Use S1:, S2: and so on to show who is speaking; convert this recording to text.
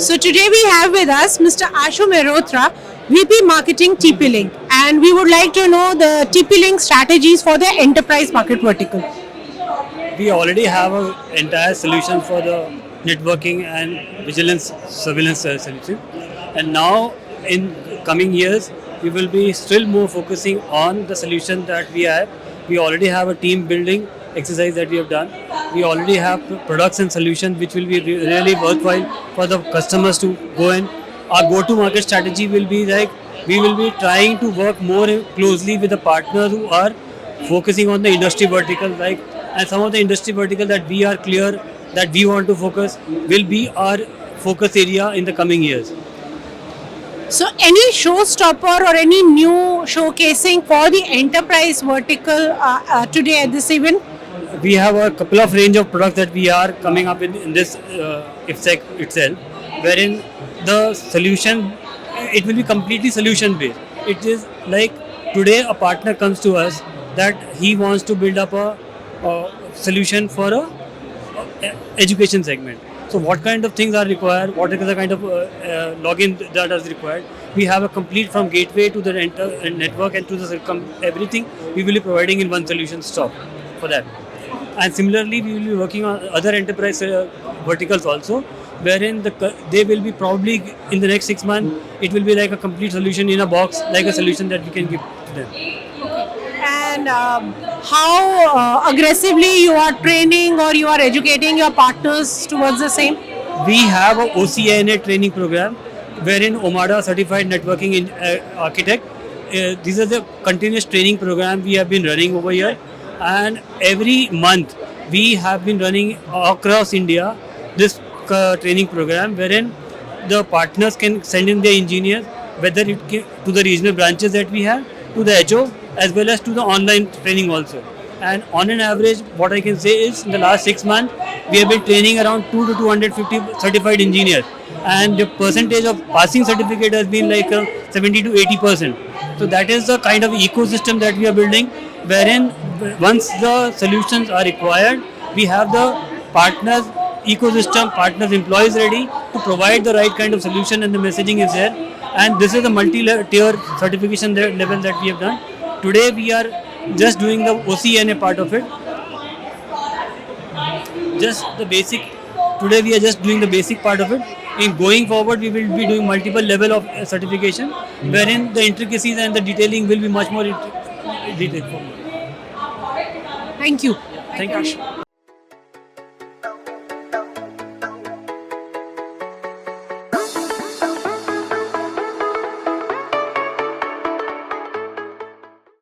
S1: So today we have with us Mr. Ashu Mehrotra, VP Marketing TP-Link, and we would like to know the TP-Link strategies for the enterprise market vertical.
S2: We already have an entire solution for the networking and vigilance surveillance solution, and now in coming years we will be still more focusing on the solution that we have. We already have a team building exercise that we have done. We already have products and solutions which will be really worthwhile for the customers to go in. Our go-to-market strategy will be like we will be trying to work more closely with the partners who are focusing on the industry vertical, like, and some of the industry vertical that we are clear that we want to focus will be our focus area in the coming years.
S1: So any showstopper or any new showcasing for the enterprise vertical today at this event?
S2: We have a couple of range of products that we are coming up in this IFSEC itself, wherein the solution, it will be completely solution based. It is like today a partner comes to us that he wants to build up a solution for a education segment. So what kind of things are required, what is the kind of login that is required. We have a complete from gateway to the network and to the everything we will be providing in one solution stop for that. And similarly we will be working on other enterprise verticals also, wherein they will be probably in the next 6 months it will be like a complete solution in a box, like a solution that we can give to them.
S1: And how aggressively you are training or you are educating your partners towards the same?
S2: We have a OCNA training program wherein Omada certified networking architect. These are the continuous training program we have been running over here, and every month we have been running across India this training program wherein the partners can send in their engineers, whether it to the regional branches that we have, to the HO, as well as to the online training also. And on an average, what I can say is in the last 6 months, we have been training around 2 to 250 certified engineers, and the percentage of passing certificate has been like 70 to 80%. So that is the kind of ecosystem that we are building, wherein once the solutions are required, we have the partners ecosystem, partners, employees ready to provide the right kind of solution, and the messaging is there. And this is the multi-tier certification level that we have done. Today we are just doing the OCNA part of it. Just the basic. Today we are just doing the basic part of it. In going forward, we will be doing multiple level of certification, wherein the intricacies and the detailing will be much more detailed.
S1: Thank you.
S2: Thank you.